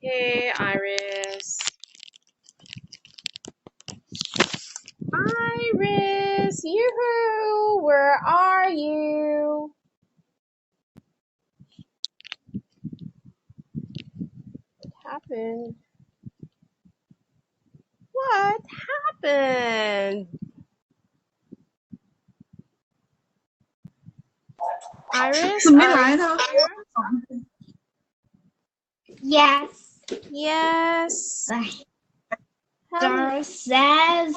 Hey, Iris. Iris, yoo-hoo! Where are you? What happened? What happened? Iris, are you here? Yes. Yes. The Hello. hamster says,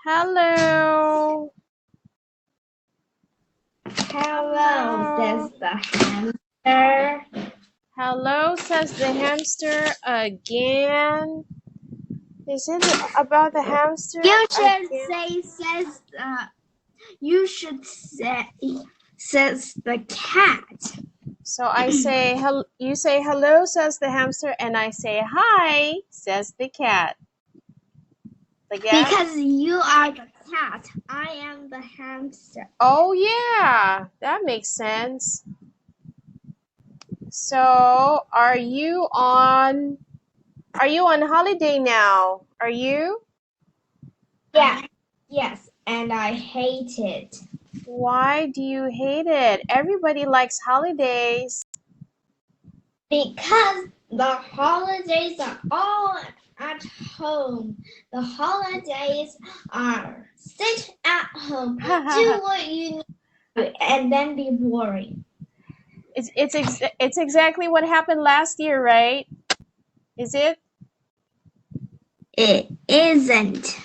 Hello. hello, says the hamster. Hello, says the hamster again. Is it about the hamster You should again? says the cat. So I say, you say hello, says the hamster, and I say hi, says the cat. Like that? Because you are the cat, I am the hamster. Oh yeah, that makes sense. So are you on holiday now? Are you? Yeah. Yes, and I hate it. Why do you hate it? Everybody likes holidays. Because the holidays are all at home. The holidays are sit at home, do what you need to, and then be boring. It's exactly what happened last year, right? Is it? It isn't.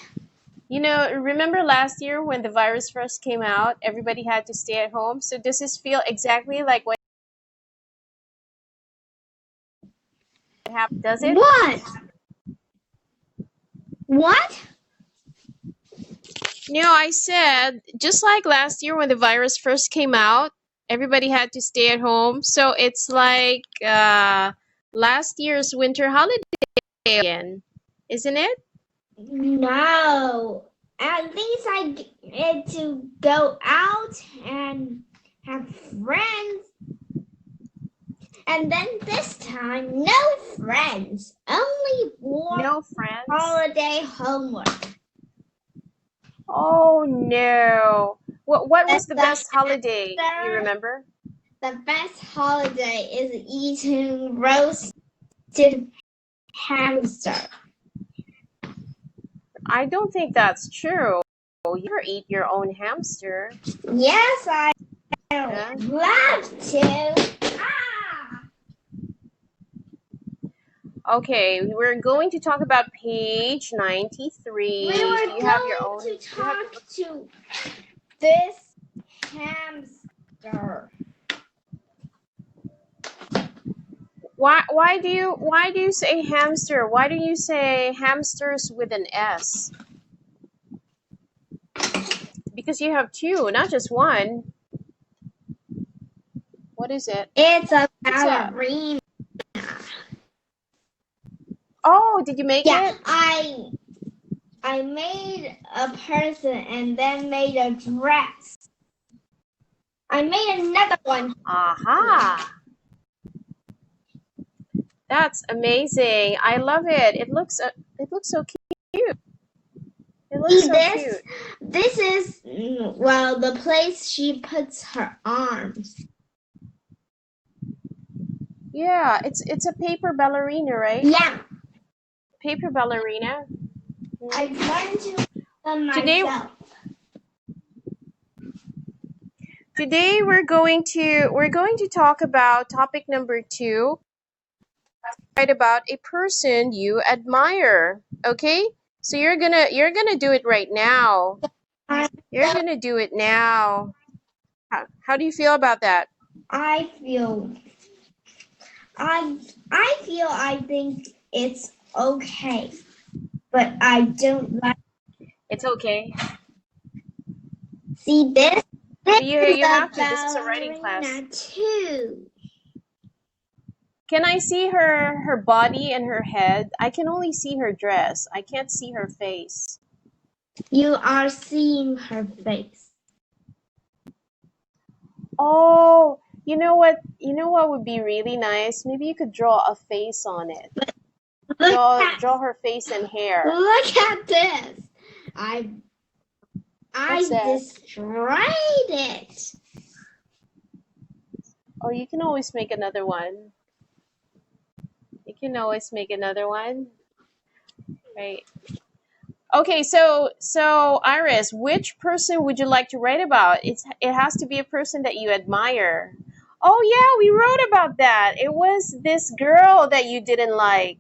You know, remember last year when the virus first came out, everybody had to stay at home. So does this feel exactly like what happened? Does it? What? What? No, I said just like last year when the virus first came out, everybody had to stay at home. So it's like last year's winter holiday again, isn't it? No. At least I get to go out and have friends. And then this time, no friends, only boring No friends. holiday homework. Oh no. What was the best holiday? Do you remember? The best holiday is eating roasted hamster. I don't think that's true. You never eat your own hamster. Yes, I Yeah. love to. Ah! Okay, we're going to talk about page 93. We were Do you have your own? going to talk to this hamster. Why do you say hamster? Why do you say hamsters with an S? Because you have two, not just one. What is it? It's a What's that? ballerina. Oh, did you make Yeah, it? I made a person and then made a dress. I made another one. Aha! That's amazing. I love it. It looks so cute. It looks See so this? cute. This is, well, the place she puts her arms. Yeah, it's a paper ballerina, right? Yeah, Paper ballerina. I learned to them Today, myself. today we're going to talk about topic number 2. Write about a person you admire. Okay? So you're gonna do it right now. You're gonna do it now. How do you feel about that? I think it's okay, but I don't like. It's okay. See this? This You is have a to. This is a writing class. ballerina too. Can I see her body and her head? I can only see her dress. I can't see her face. You are seeing her face. Oh, you know what? You know what would be really nice? Maybe you could draw a face on it. Look Draw at draw her face and hair. look at this. I What's I that? destroyed it. Oh, you can always make another one. You can always make another one, right? Okay, so Iris, which person would you like to write about? It has to be a person that you admire. Oh yeah, we wrote about that. It was this girl that you didn't like.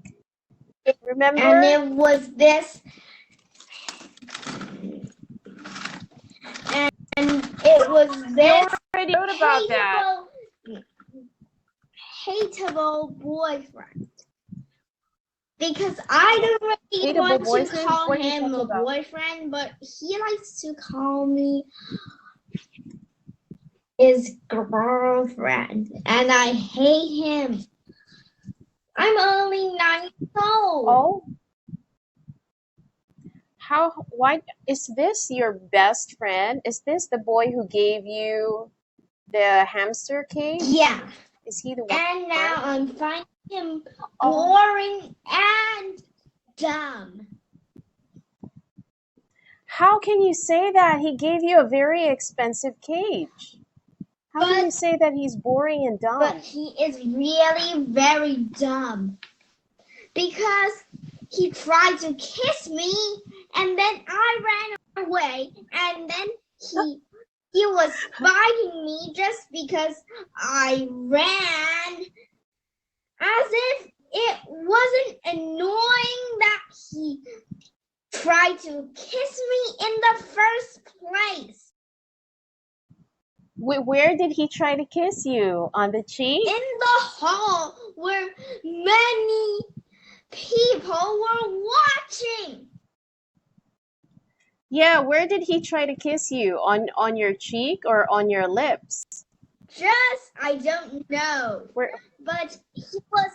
And Remember? it was this, and it was We this already wrote about that. hateable boyfriend. Because I don't really Hateable want to boyfriend? call What are you him talking a about? boyfriend, but he likes to call me his girlfriend, and I hate him. I'm only 9 years old. Oh, why is this your best friend? Is this the boy who gave you the hamster cage? Yeah. Is he the one? And now I'm finding him Oh, boring and dumb. how can you say that? He gave you a very expensive cage. How can you say that he's boring and But dumb? he is really very dumb. Because he tried to kiss me, and then I ran away, and then he was fighting me just because I ran, as if it wasn't annoying that he tried to kiss me in the first place. Where did he try to kiss you? On the cheek? In the hall where many people were watching. Yeah, where did he try to kiss you? On your cheek or on your lips? I don't know. Where? But he was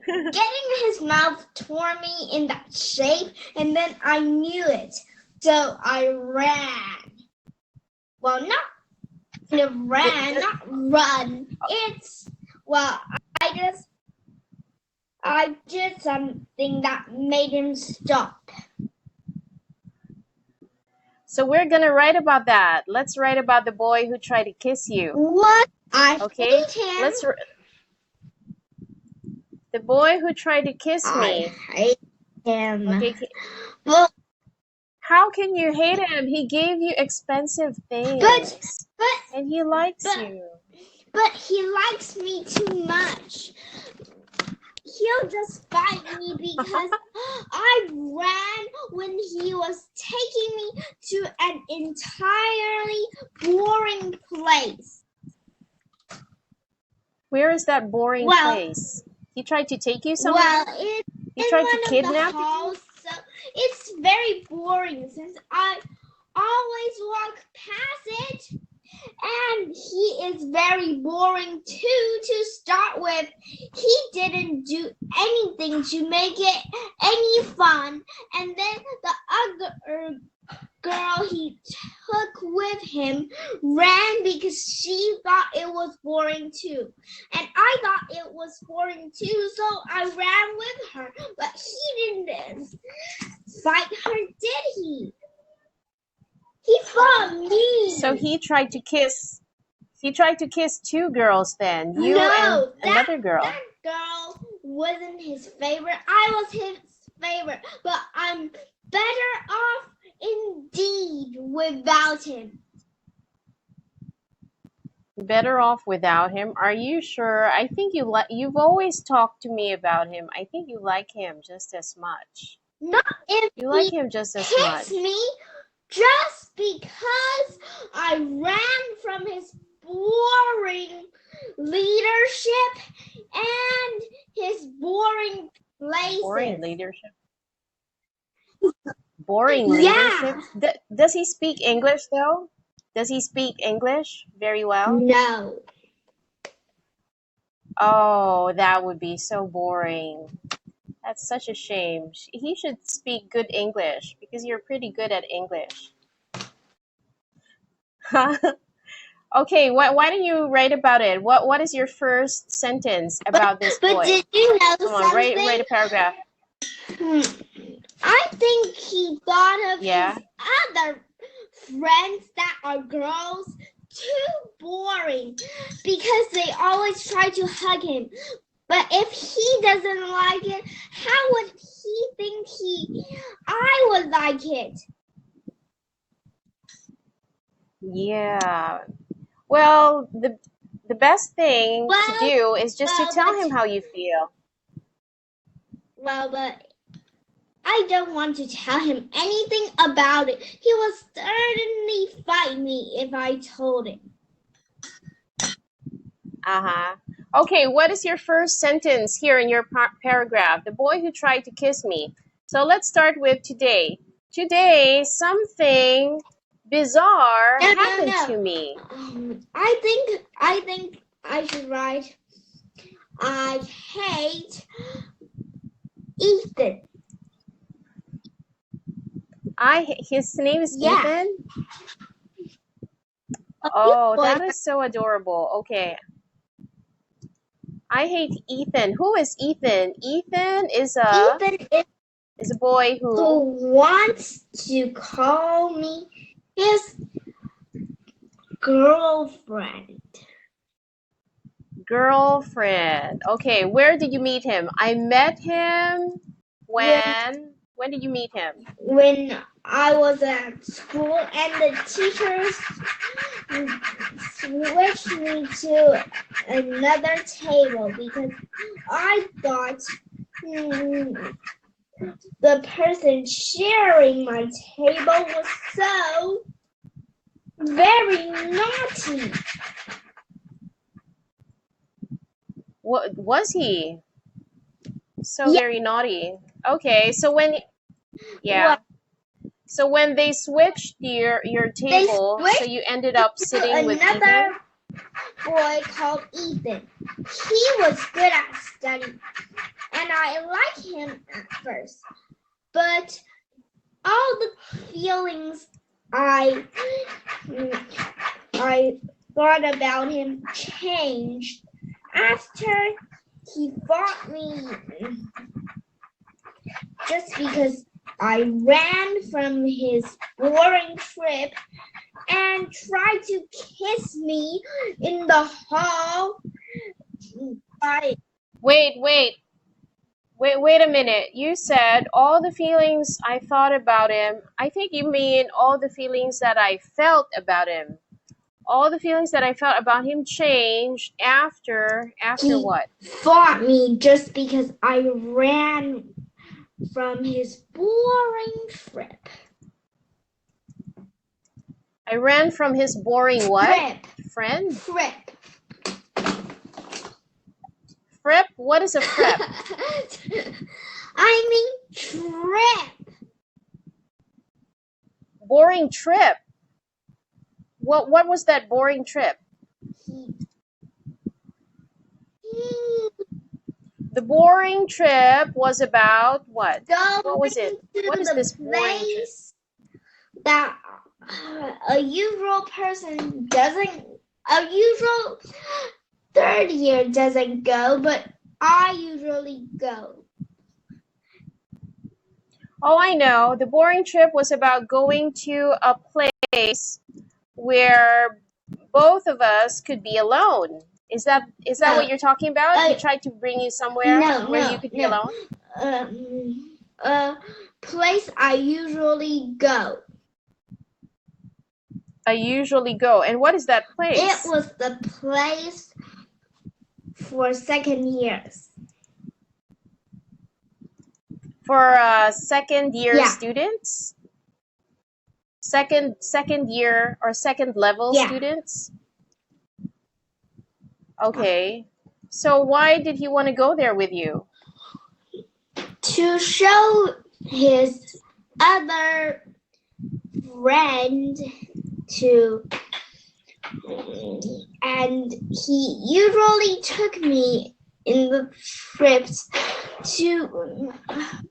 getting his mouth toward me in that shape, and then I knew it. So I ran. Well, not ran, not run. I did something that made him stop. So we're gonna write about that. Let's write about the boy who tried to kiss you. What? I Okay? hate him. The boy who tried to kiss I me. hate him. Okay. Well, How can you hate him? He gave you expensive things. And he likes you. But he likes me too much. He'll just fight me because I ran when he was taking me to an entirely boring place. Where is that boring place? He tried to take you somewhere? Well, it's He tried to kidnap you? halls, so it's very boring since I always walk past it. And he is very boring too to start with. He didn't do anything to make it any fun. And then the other girl he took with him ran because she thought it was boring too. And I thought it was boring too, so I ran with her. But he didn't fight her, did he? He fought me. So he tried to kiss two girls then. You and another girl. That girl wasn't his favorite. I was his favorite. But I'm better off indeed without him. Better off without him? Are you sure? I think you've always talked to me about him. I think you like him just as much. Not if you like him just as much. Me just because I ran from his boring leadership and his boring places. Boring leadership? Boring leadership? Does he speak English though? Does he speak English very well? No. Oh, that would be so boring. That's such a shame. He should speak good English because you're pretty good at English. Okay, why don't you write about it? What is your first sentence about this But boy? did you know Come on, something? write a paragraph. I think he thought of Yeah. his other friends that are girls too boring because they always try to hug him. But if he doesn't like it, how would he think I would like it? Yeah. Well, the best thing to do is just to tell him how you feel. But I don't want to tell him anything about it. He will certainly fight me if I told him. Uh-huh. Okay, what is your first sentence here in your paragraph? The boy who tried to kiss me. So let's start with today. Today, something bizarre happened to me. I think I should write. I hate Ethan. His name is Ethan? Oh, that is so adorable. Okay. I hate Ethan. Who is Ethan? Ethan is a boy who wants to call me his girlfriend. Girlfriend. Okay, where did you meet him? I met him when? When did you meet him? When I was at school and the teachers switched me to another table because I thought the person sharing my table was so very naughty. What was he? So very naughty. Okay, so when so when they switched your table, so you ended up sitting with Ethan? Boy called Ethan. He was good at studying, and I liked him at first. But all the feelings I thought about him changed after he fought me just because I ran from his boring trip and tried to kiss me in the hall. Wait a minute. You said all the feelings I thought about him. I think you mean all the feelings that I felt about him. All the feelings that I felt about him changed after what? Fought me just because I ran from his boring trip. I ran from his boring what? Friend? Trip. Frip? What is a frip? I mean trip. Boring trip. What was that boring trip? The boring trip was about what? What was it? What is this boring trip? That a usual person doesn't, a usual third year doesn't go, but I usually go. Oh, I know. The boring trip was about going to a place where both of us could be alone. Is that what you're talking about? He tried to bring you somewhere where you could be alone? A place I usually go. I usually go. And what is that place? It was the place for second years. For second year students? Second year or second level students? Okay. So why did he want to go there with you? To show his other friend and he usually took me in the trips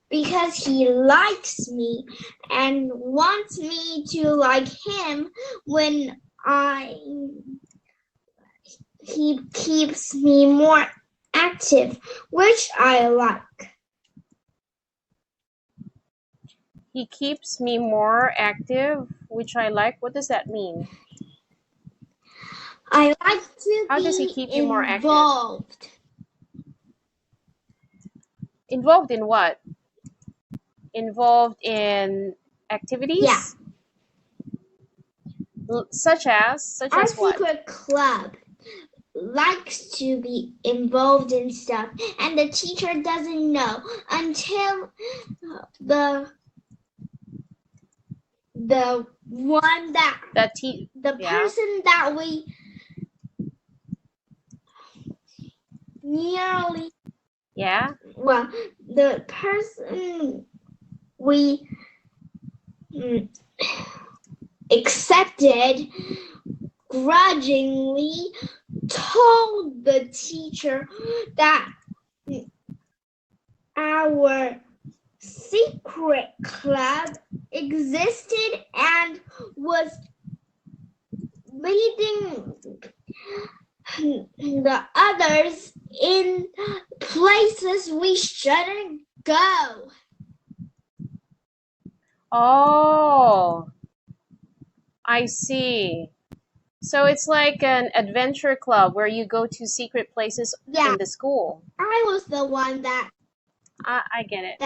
because he likes me and wants me to like him when I he keeps me more active, which I like. He keeps me more active, which I like. What does that mean? I like to How does he be keep you more active? involved. Involved in what? Involved in activities? Yeah. Such as Our what? secret club likes to be involved in stuff, and the teacher doesn't know until the one that the person that we nearly well, the person we accepted grudgingly told the teacher that our secret club existed and was leading the others in places we shouldn't go. Oh, I see. So it's like an adventure club where you go to secret places in the school. I was the one that I get it.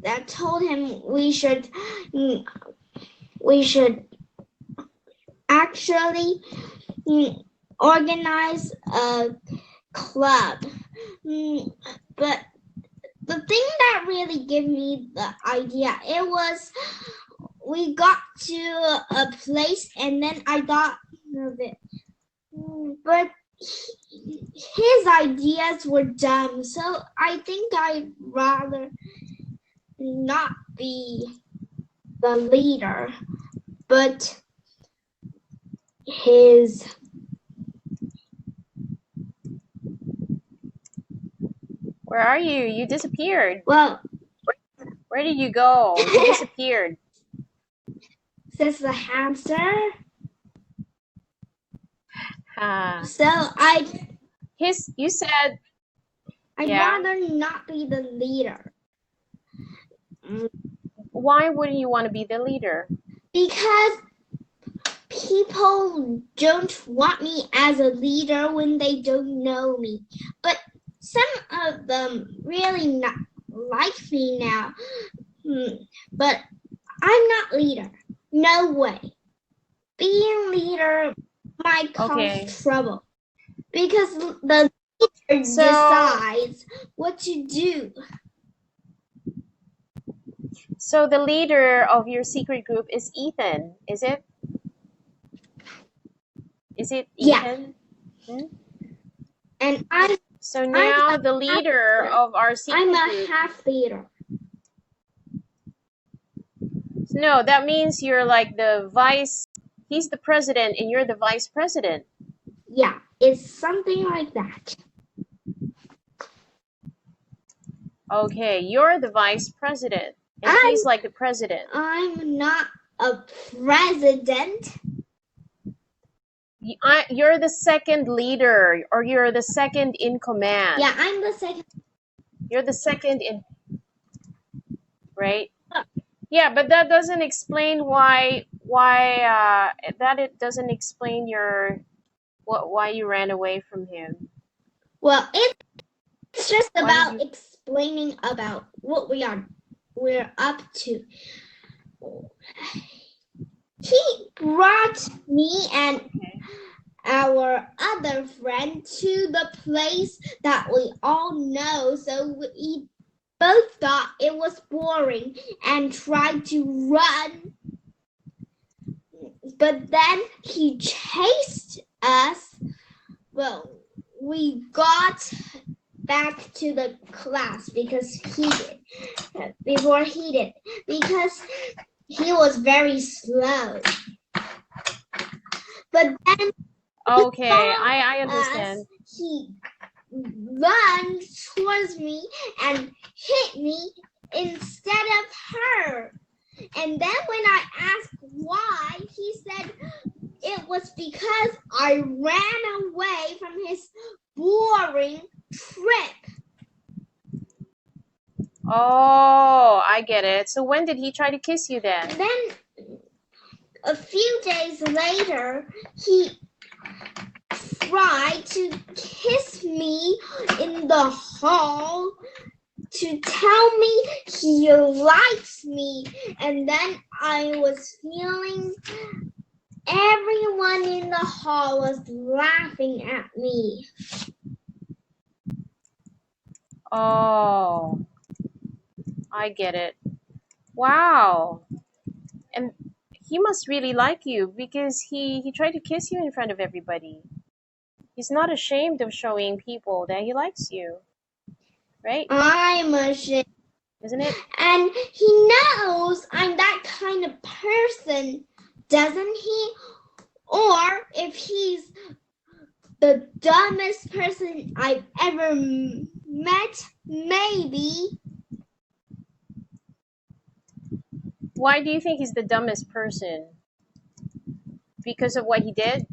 That told him we should actually organize a club. But the thing that really gave me the idea, it was we got to a place and then I thought of it. But his ideas were dumb, so I think I'd rather not be the leader, but his. Where are you? You disappeared. Well, where did you go? You disappeared. Says the hamster. So you said I'd rather not be the leader. Why wouldn't you want to be the leader? Because people don't want me as a leader when they don't know me. But some of them really not like me now. But I'm not leader. No way. Being leader might cause trouble. Because the leader decides what to do. So the leader of your secret group is Ethan, is it? Is it Ethan? Yeah. And so now the leader of our secret group. I'm a half leader. No, that means you're like the vice. He's the president and you're the vice president. Yeah, it's something like that. Okay, you're the vice president and he's like the president. I'm not a president. You're the second leader, or you're the second in command. Yeah, I'm the second. You're the second in, right? Yeah, but that doesn't explain why it doesn't explain why you ran away from him. Well, it's just about explaining about what we're up to. He brought me and our other friend to the place that we all know, so we both thought it was boring and tried to run. But then he chased us. Well, we got back to the class because he did. Before he did. Because he was very slow. But then I understand. He ran towards me and hit me instead of her. And then when I asked why, he said it was because I ran away away from his boring trip. Oh, I get it. So when did he try to kiss you then? Then, a few days later, he tried to kiss me in the hall to tell me he likes me. And then I was feeling everyone in the hall was laughing at me. Oh, I get it. Wow. And he must really like you because he tried to kiss you in front of everybody. He's not ashamed of showing people that he likes you. Right? I'm ashamed. Isn't it? And he knows I'm that kind of person, doesn't he? Or if he's the dumbest person I've ever met, maybe. Why do you think he's the dumbest person? Because of what he did?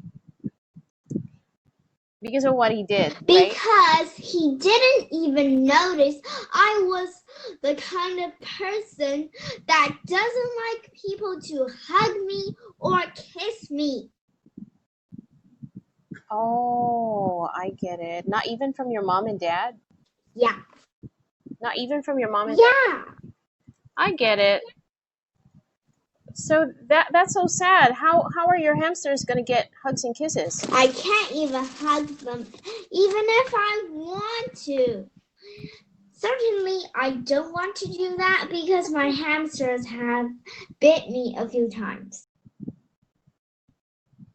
Because of what he did, right? Because he didn't even notice I was the kind of person that doesn't like people to hug me or kiss me. Oh, I get it. Not even from your mom and dad? Yeah. Not even from your mom and dad? Yeah. I get it. So that's so sad. How are your hamsters gonna get hugs and kisses? I can't even hug them, even if I want to. Certainly, I don't want to do that because my hamsters have bit me a few times.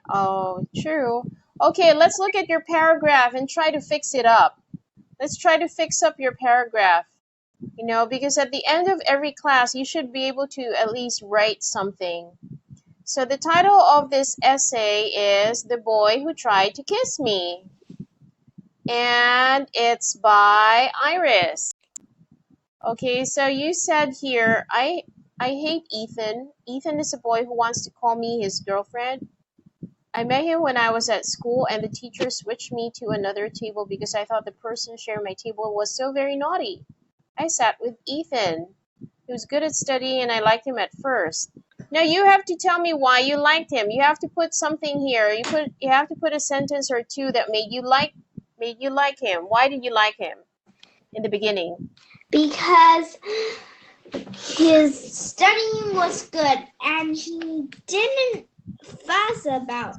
Oh, true. Okay, let's look at your paragraph and try to fix it up. Let's try to fix up your paragraph. You know, because at the end of every class, you should be able to at least write something. So the title of this essay is The Boy Who Tried to Kiss Me. And it's by Iris. Okay, so you said here, I hate Ethan. Ethan is a boy who wants to call me his girlfriend. I met him when I was at school and the teacher switched me to another table because I thought the person sharing my table was so very naughty. I sat with Ethan. He was good at studying and I liked him at first. Now you have to tell me why you liked him. You have to put something here. You have to put a sentence or two that made you like him. Why did you like him in the beginning? Because his studying was good and he didn't fuss about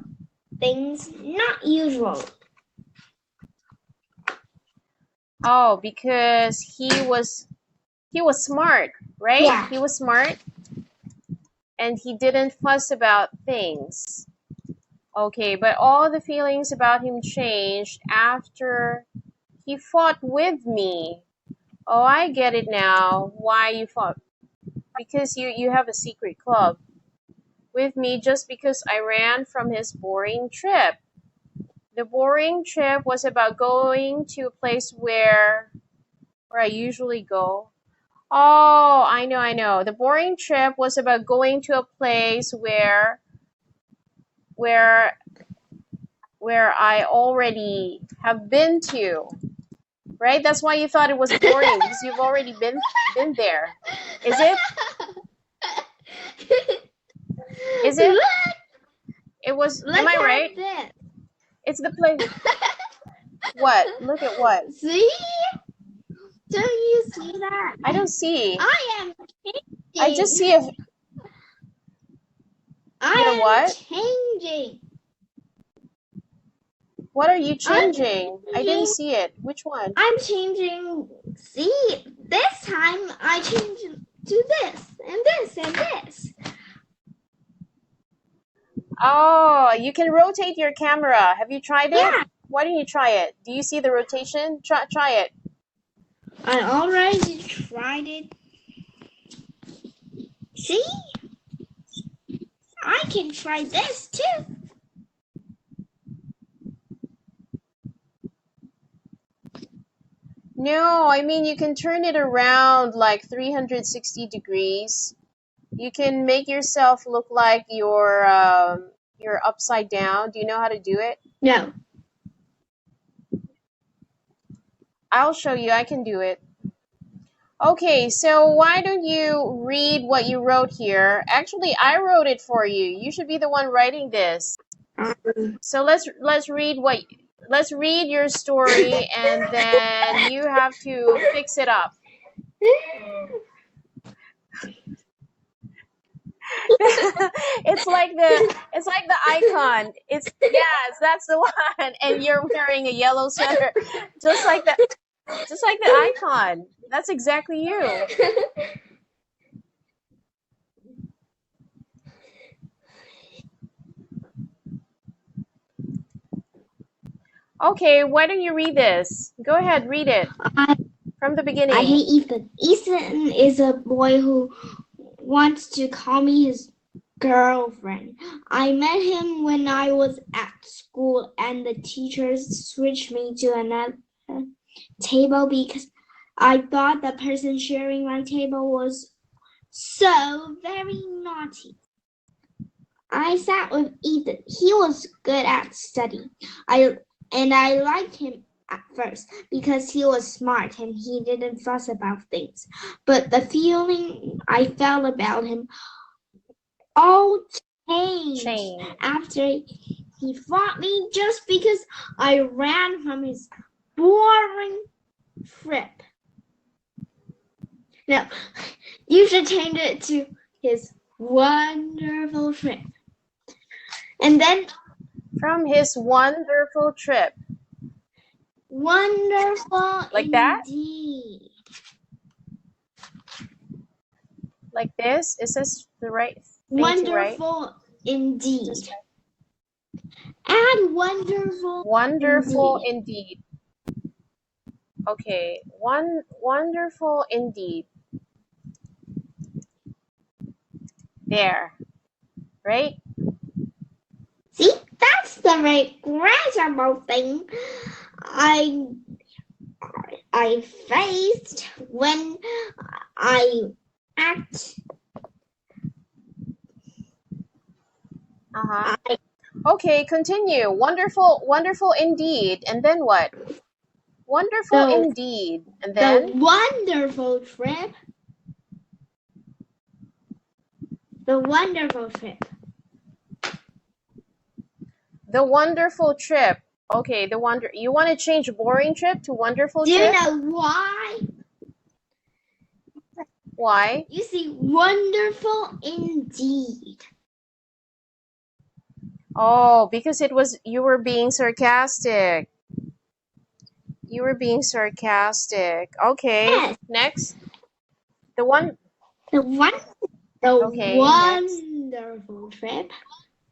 things, not usual. Oh, because he was smart, right? Yeah. He was smart and he didn't fuss about things. Okay, but all the feelings about him changed after he fought with me. Oh, I get it now. Why you fought? Because you have a secret club with me just because I ran from his boring trip. The boring trip was about going to a place where I usually go. Oh, I know. The boring trip was about going to a place where I already have been to. Right? That's why you thought it was boring because you've already been there. Is it? Is it? Look, It was. look Am I at right? this. It's the place. What? Look at what? See? Don't you see that? I don't see. I am changing. I just see if. You're what? Changing. What are you changing? I didn't see it. Which one? I'm changing. See, this time I change to this and this and this. Oh, you can rotate your camera. Have you tried it? Yeah. Why don't you try it? Do you see the rotation? Try it. I already tried it. See? I can try this too. No, I mean you can turn it around like 360 degrees. You can make yourself look like you're upside down. Do you know how to do it? No. I'll show you. I can do it. Okay, so why don't you read what you wrote here? Actually, I wrote it for you. You should be the one writing this. So let's read your story, and then you have to fix it up. It's like the icon. It's yes, that's the one. And you're wearing a yellow sweater. Just like the icon. That's exactly you. Okay, why don't you read this? Go ahead, read it I, from the I beginning. hate Ethan. Ethan is a boy who wants to call me his girlfriend. I met him when I was at school, and the teachers switched me to another table because I thought the person sharing my table was so very naughty. I sat with Ethan. He was good at studying. I liked him at first because he was smart and he didn't fuss about things. But the feeling I felt about him all changed Change. after he fought me just because I ran from his boring trip. No, you should change it to his wonderful trip. And then From his wonderful trip. wonderful Like that? indeed. Like this? Is this the right thing to write? Wonderful indeed. Just Add wonderful wonderful indeed. indeed. Okay, wonderful indeed. There, right? See, that's the regrettable thing I faced when I act. Uh-huh. Okay, continue. Wonderful indeed. And then what? Wonderful indeed. And then? The wonderful trip. The wonderful trip. The wonderful trip. Okay, you want to change boring trip to wonderful Do trip? you know why? Why? You see, wonderful indeed. Oh, because you were being sarcastic. You were being sarcastic. Okay, Yes. next. The one. The Okay, next. wonderful trip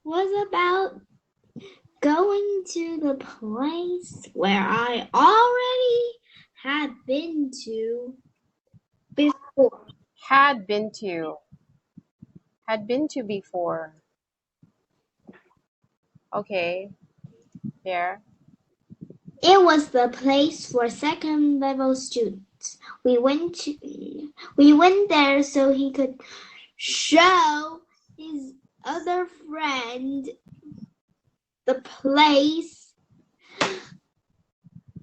was about going to the place where I already had been to before. Had been to. Had been to before. Okay, there. It was the place for second level students. We went there so he could show his other friend the place.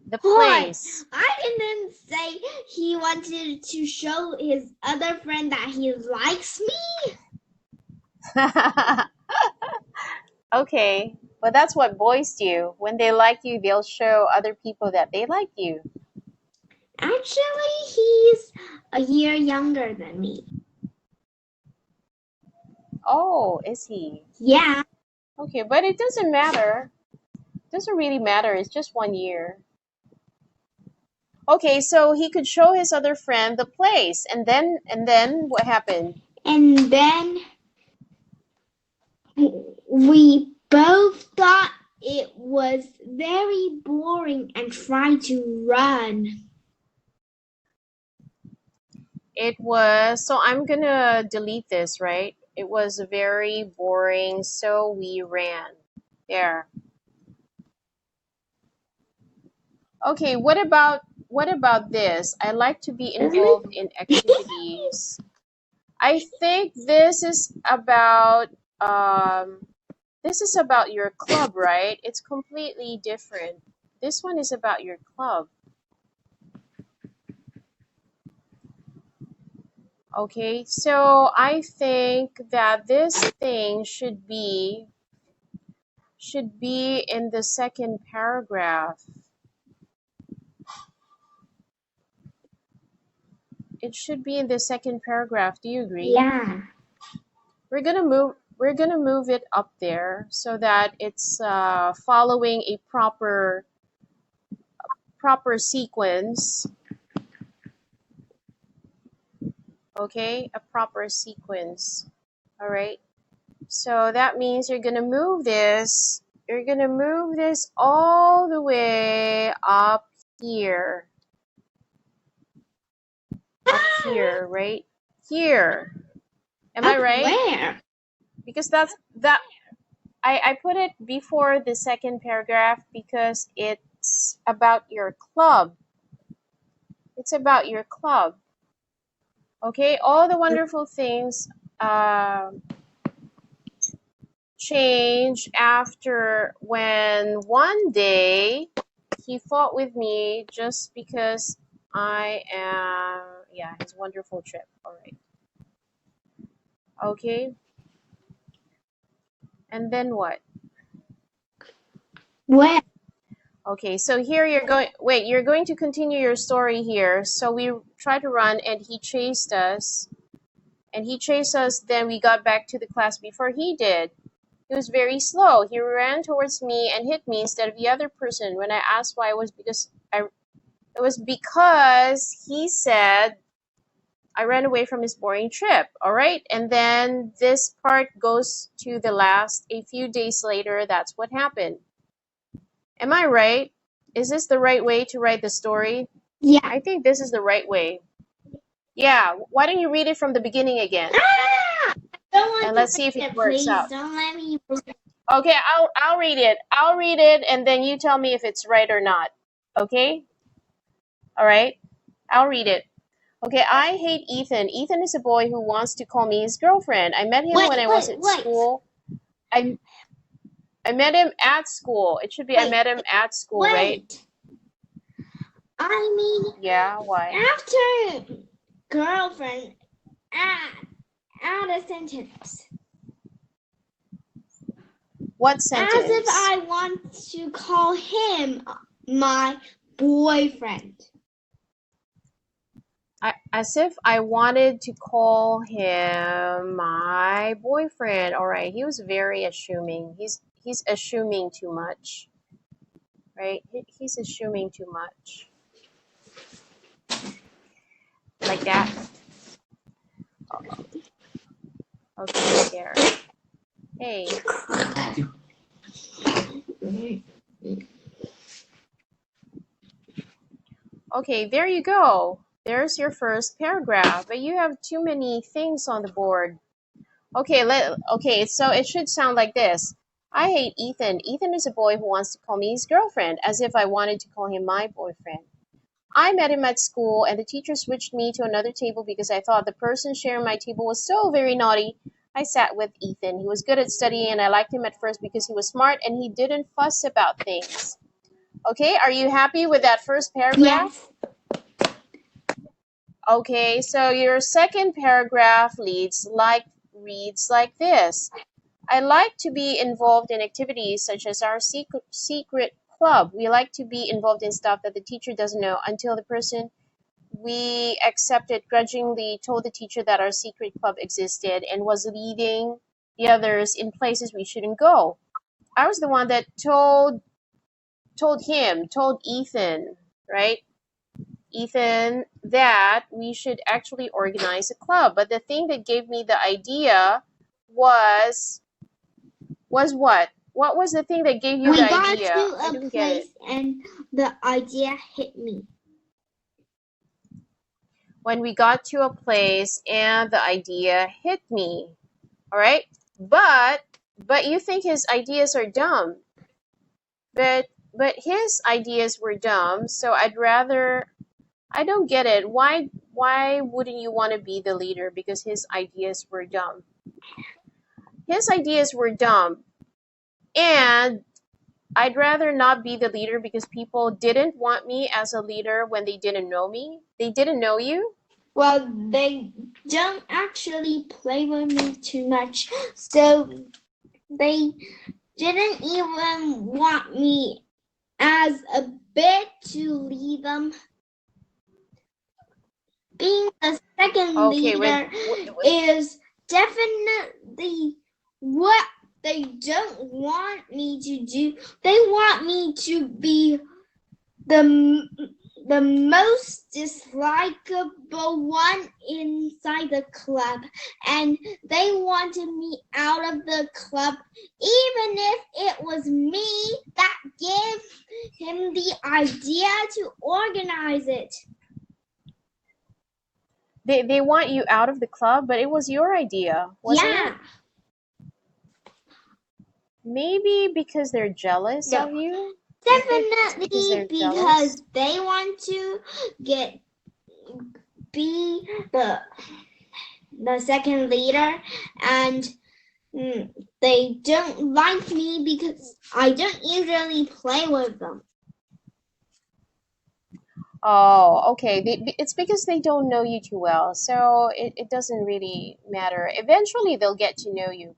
The place. I didn't say he wanted to show his other friend that he likes me. Okay, but that's what boys do. When they like you, they'll show other people that they like you. Actually, he's a year younger than me. Oh, is he? Yeah. Okay, but it doesn't matter. It doesn't really matter. It's just 1 year. Okay, so he could show his other friend the place, and then what happened? And then we both thought it was very boring and tried to run. It was, so I'm gonna delete this, right? It was very boring, so we ran. There. Okay, what about this? I like to be involved in activities. I think this is about your club, right? It's completely different. This one is about your club. Okay, so I think that this thing should be in the second paragraph. It should be in the second paragraph. Do you agree? Yeah. We're gonna move it up there so that it's following a proper sequence. Okay, a proper sequence. All right. So that means you're gonna move this all the way up here. Up here, right? Here. Am I Up right? where? Because I put it before the second paragraph because it's about your club. It's about your club. Okay? All the wonderful things uh, change after when one day he fought with me just because I am, yeah, his wonderful trip. All right. Okay. And then what? Where? Okay, so here you're going to continue your story here. So we tried to run and he chased us. And he chased us, then we got back to the class before he did. He was very slow. He ran towards me and hit me instead of the other person. When I asked why, it was because he said I ran away from his boring trip. All right? And then this part goes to the last a few days later, that's what happened. Am I right? Is this the right way to write the story? Yeah. I think this is the right way. Yeah, why don't you read it from the beginning again? Ah! I don't want And to let's see if read it it, works please. out. Don't let me read it. Okay, I'll read it. I'll read it and then you tell me if it's right or not. Okay? All right? I'll read it. Okay, I hate Ethan. Ethan is a boy who wants to call me his girlfriend. I met him when I was at Wait. school. I I met him at school. It should be I Wait. met him at school, right? Wait. I mean, Yeah, why? after girlfriend, add a sentence. What As if sentence? I want to call him my boyfriend. As if I wanted to call him my boyfriend. All right, he was very assuming. He's assuming too much, right? He's assuming too much, like that. Okay, there. Hey, okay, there you go. There's your first paragraph, but you have too many things on the board. Okay, so it should sound like this. I hate Ethan. Ethan is a boy who wants to call me his girlfriend, as if I wanted to call him my boyfriend. I met him at school, and the teacher switched me to another table because I thought the person sharing my table was so very naughty. I sat with Ethan. He was good at studying, and I liked him at first because he was smart and he didn't fuss about things. Okay, are you happy with that first paragraph? Yes. Okay, so your second paragraph reads like this. I like to be involved in activities such as our secret club. We like to be involved in stuff that the teacher doesn't know until the person we accepted grudgingly told the teacher that our secret club existed and was leading the others in places we shouldn't go. I was the one that told Ethan, right? Ethan that we should actually organize a club. But the thing that gave me the idea was what? What was the thing that gave you We the got idea? to I a didn't get it. place and the idea hit me. When we got to a place and the idea hit me. All right? But you think his ideas are dumb. But his ideas were dumb, so I don't get it. Why wouldn't you want to be the leader because his ideas were dumb? His ideas were dumb. And I'd rather not be the leader because people didn't want me as a leader when they didn't know me. They didn't know you. Well, they don't actually play with me too much, so they didn't even want me as a bit to lead them. Being the second Okay, leader is definitely what they don't want me to do. They want me to be the most dislikable one inside the club, and they wanted me out of the club, even if it was me that gave him the idea to organize it. they want you out of the club, but it was your idea, wasn't it? Yeah. Maybe because they're jealous No. of you? You think it's because Definitely they're jealous? because they want to be the second leader, and they don't like me because I don't usually play with them. Oh, okay. It's because they don't know you too well, so it doesn't really matter. Eventually, they'll get to know you.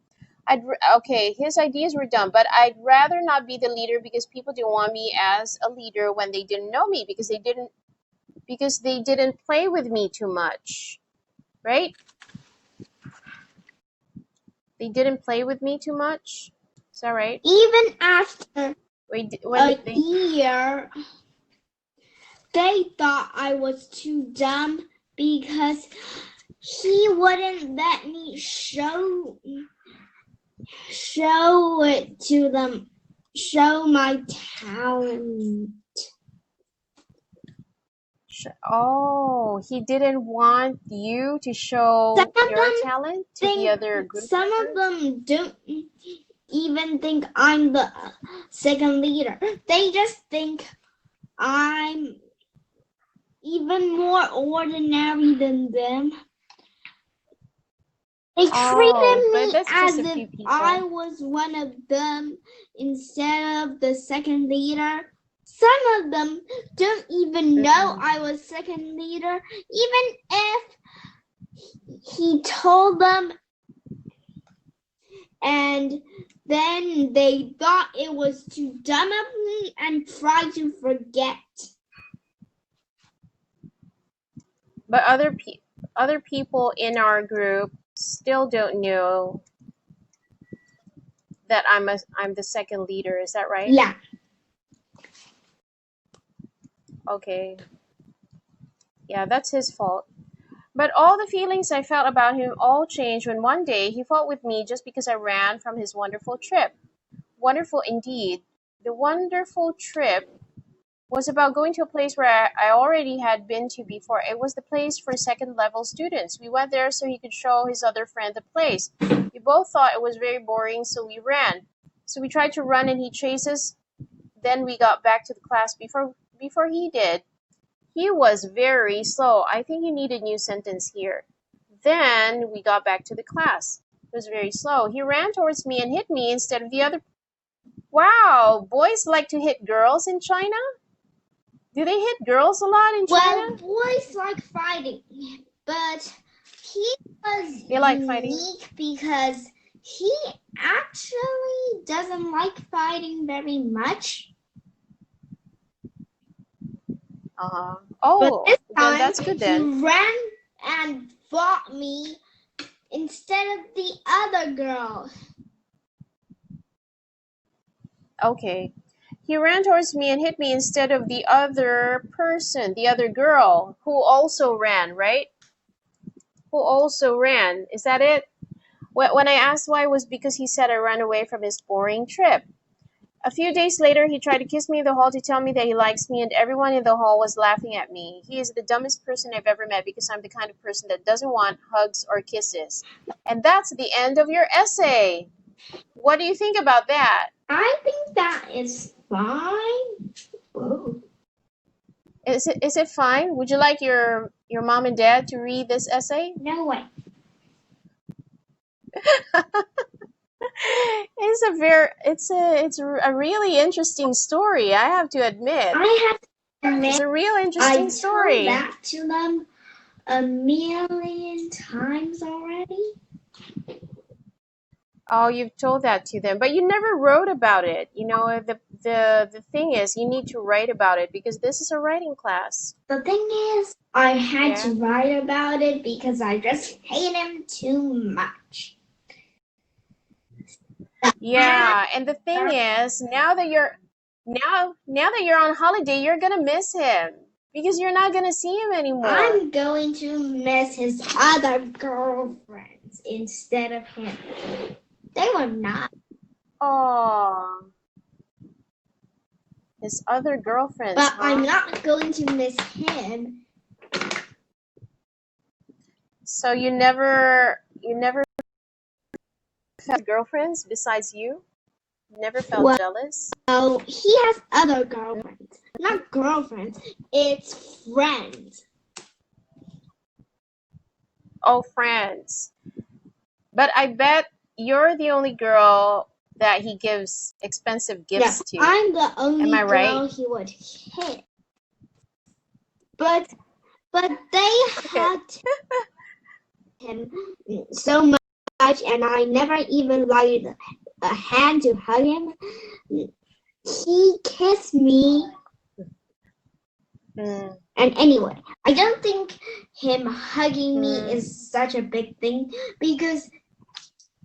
Okay, his ideas were done, but I'd rather not be the leader because people didn't want me as a leader when they didn't know me because they didn't play with me too much, right? They didn't play with me too much. Is that right? Even after When a year, they thought I was too dumb because he wouldn't let me show it to them, show my talent. Oh, he didn't want you to show your talent to the other group Some members? of them don't even think I'm the second leader. They just think I'm even more ordinary than them. They treated but me that's just as a if few people. I was one of them instead of the second leader. Some of them don't even know I was second leader, even if he told them, and then they thought it was too dumb of me and tried to forget. But other people in our group still don't know that I'm the second leader. Is that right? Yeah. Okay. Yeah, that's his fault. But all the feelings I felt about him all changed when one day he fought with me just because I ran from his wonderful trip. Wonderful indeed. The wonderful trip was about going to a place where I already had been to before. It was the place for second level students. We went there so he could show his other friend the place. We both thought it was very boring, so we ran. So we tried to run and he chased us. Then we got back to the class before he did. He was very slow. I think you need a new sentence here. Then we got back to the class. It was very slow. He ran towards me and hit me instead of the other. Wow, boys like to hit girls in China? Do they hit girls a lot in China? Well, boys like fighting, but he was unique because he actually doesn't like fighting very much. Oh, but this time, then that's good then. He ran and fought me instead of the other girl. Okay. He ran towards me and hit me instead of the other person, the other girl, who also ran, right? Who also ran. Is that it? When I asked why, it was because he said I ran away from his boring trip. A few days later, he tried to kiss me in the hall to tell me that he likes me, and everyone in the hall was laughing at me. He is the dumbest person I've ever met because I'm the kind of person that doesn't want hugs or kisses. And that's the end of your essay. What do you think about that? I think that is fine. Whoa. Is it fine? Would you like your mom and dad to read this essay? No way. It's a really interesting story, I have to admit. I have to admit, It's a real interesting story. I told that to them a million times already. Oh, you've told that to them, but you never wrote about it. You know, the thing is, you need to write about it because this is a writing class. The thing is, I had Yeah. to write about it because I just hate him too much. Yeah, and the thing is, now that you're on holiday, you're gonna miss him because you're not gonna see him anymore. I'm going to miss his other girlfriends instead of him. They were not. Oh, his other girlfriends, But huh? I'm not going to miss him. So you never had girlfriends besides you? You never felt jealous? Well, he has other girlfriends. Not girlfriends, it's friends. Oh, friends. But I bet you're the only girl that he gives expensive gifts to. I'm the only Am I girl right? he would hit. But they hugged him so much, and I never even laid a hand to hug him. He kissed me. Mm. And anyway, I don't think him hugging me Mm. is such a big thing because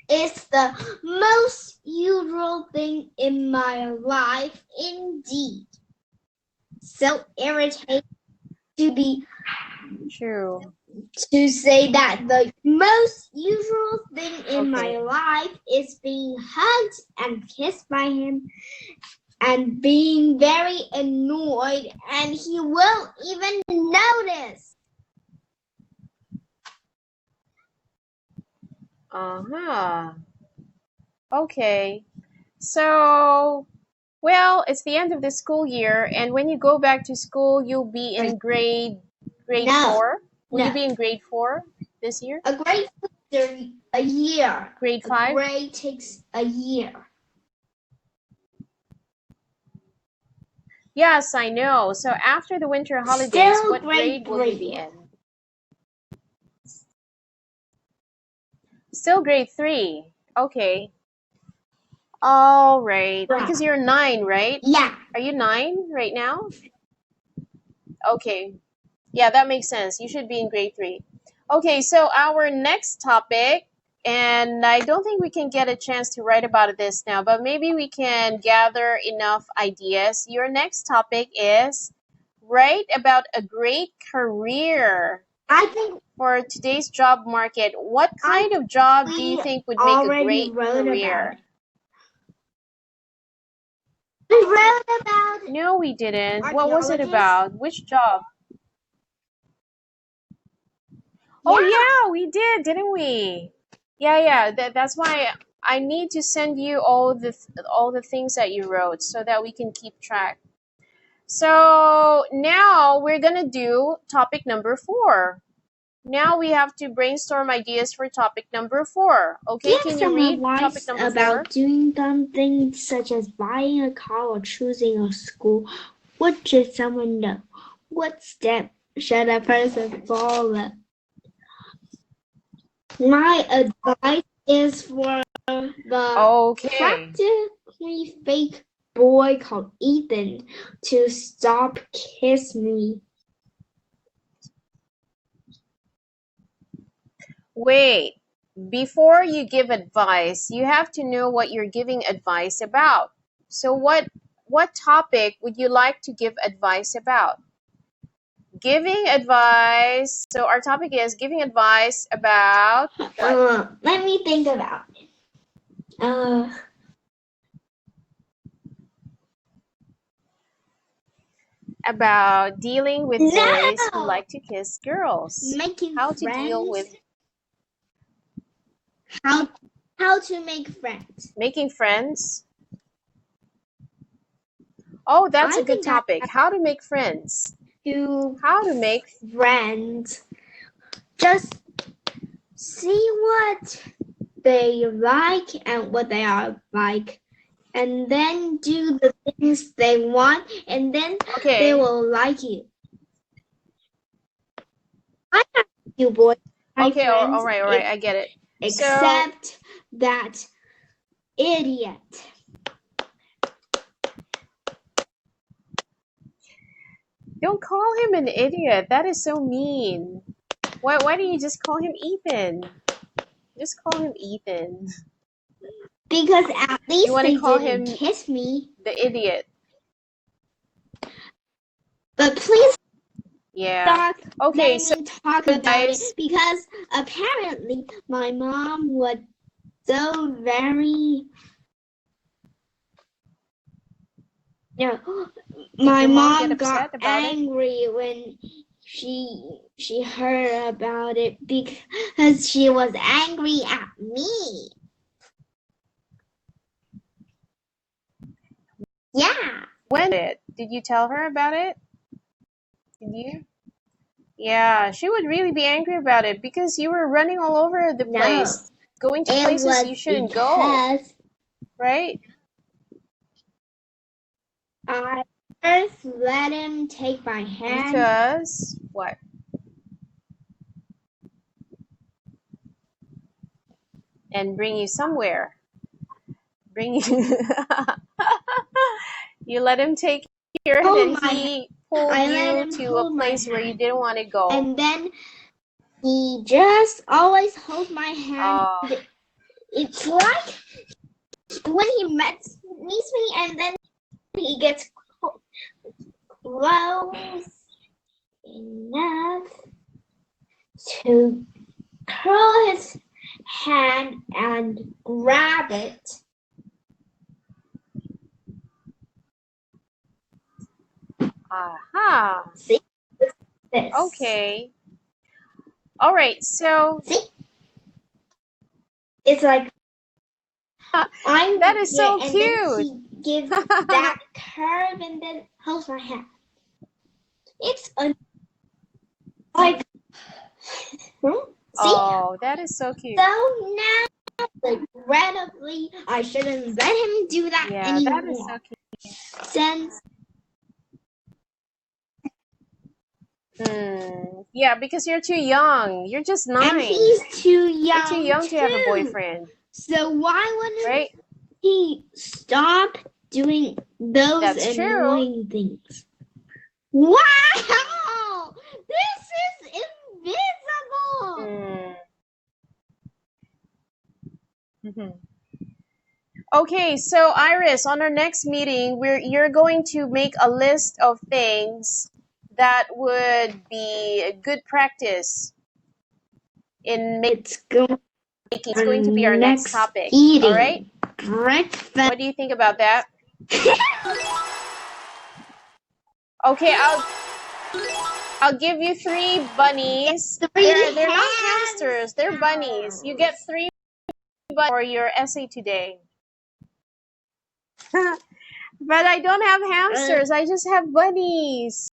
it's the most usual thing in my life indeed. So irritating to be True. to say that the most usual thing in my Okay. life is being hugged and kissed by him and being very annoyed, and he won't even notice. Uh-huh. Okay. So, well, it's the end of the school year, and when you go back to school, you'll be in grade No, 4. Will you no. be in grade 4 this year? A grade takes a year. Grade A 5? grade takes a year. Yes, I know. So after the winter holidays, Still what grade grade will you be 3. in? Still grade 3. Okay. All right. Because you're 9, right? Yeah. Are you 9 right now? Okay. Yeah, that makes sense. You should be in grade 3. Okay, so our next topic, and I don't think we can get a chance to write about this now, but maybe we can gather enough ideas. Your next topic is write about a great career I think for today's job market. What kind of job do you we think would make a already great wrote about career? it. We wrote about No, we didn't. What was it archaeologists. about? Which job? Oh Yeah. yeah, we did, didn't we? Yeah. That's why I need to send you all the things that you wrote so that we can keep track. So now we're gonna do topic number 4. Now we have to brainstorm ideas for topic number 4. Okay, Give can you some read topic advice number 4? about doing something such as buying a car or choosing a school. What should someone know? What step should a person follow? My advice is for the Okay. practically fake boy called Ethan to stop kiss me. Wait, before you give advice, you have to know what you're giving advice about. So what topic would you like to give advice about? Giving advice. So our topic is giving advice about what? Let me think about it. About dealing with boys who No! like to kiss girls. Making How to deal friends. with How to make friends. making friends. Oh, that's I a good think I topic. How to make friends. do How to make friends. Just see what they like and what they are like, and then do the things they want, and then they Okay. will like you. You boys, my Okay, friends, all right, I get it. So, except that idiot. don't call him an idiot. That is so mean. Why don't you just call him Ethan? Just call him Ethan. Because at least You want they to call didn't him kiss me. the idiot. But please Yeah. stop Okay, letting so me talk about guys, it, because apparently my mom was so very. No, did my your mom get mom got upset about it? angry when she heard about it, because she was angry at me. Yeah. When did you tell her about it? Did you? Yeah, she would really be angry about it because you were running all over the No, place, going to it places you was shouldn't go, because right? I first let him take my hand. Because what? And bring you somewhere. Bring you. You let him take your hand, and he pulled I let you him to a hold my place where you hand. didn't want to go. And then he just always holds my hand. It's like when he meets me, and then he gets close enough to curl his hand and grab it. Aha. See this? Okay. All right. So See? It's like I'm that is so and cute. then he gives that curve and then holds my hand. It's like see? Oh, that is so cute. So now, regrettably, I shouldn't let him do that anymore. That is so cute. Since Yeah, because you're too young. You're just 9. and he's too young. You're too young to have a boyfriend. So why wouldn't right? he stop doing those That's annoying things? Wow! This is invisible! Okay, so Iris, on our next meeting, you're going to make a list of things that would be a good practice in making. It's going to be our next topic. Eating. All right? Breakfast. What do you think about that? Okay, I'll give you 3 bunnies. They're not hamsters, they're bunnies. You get 3 bunnies for your essay today. But I don't have hamsters. I just have bunnies.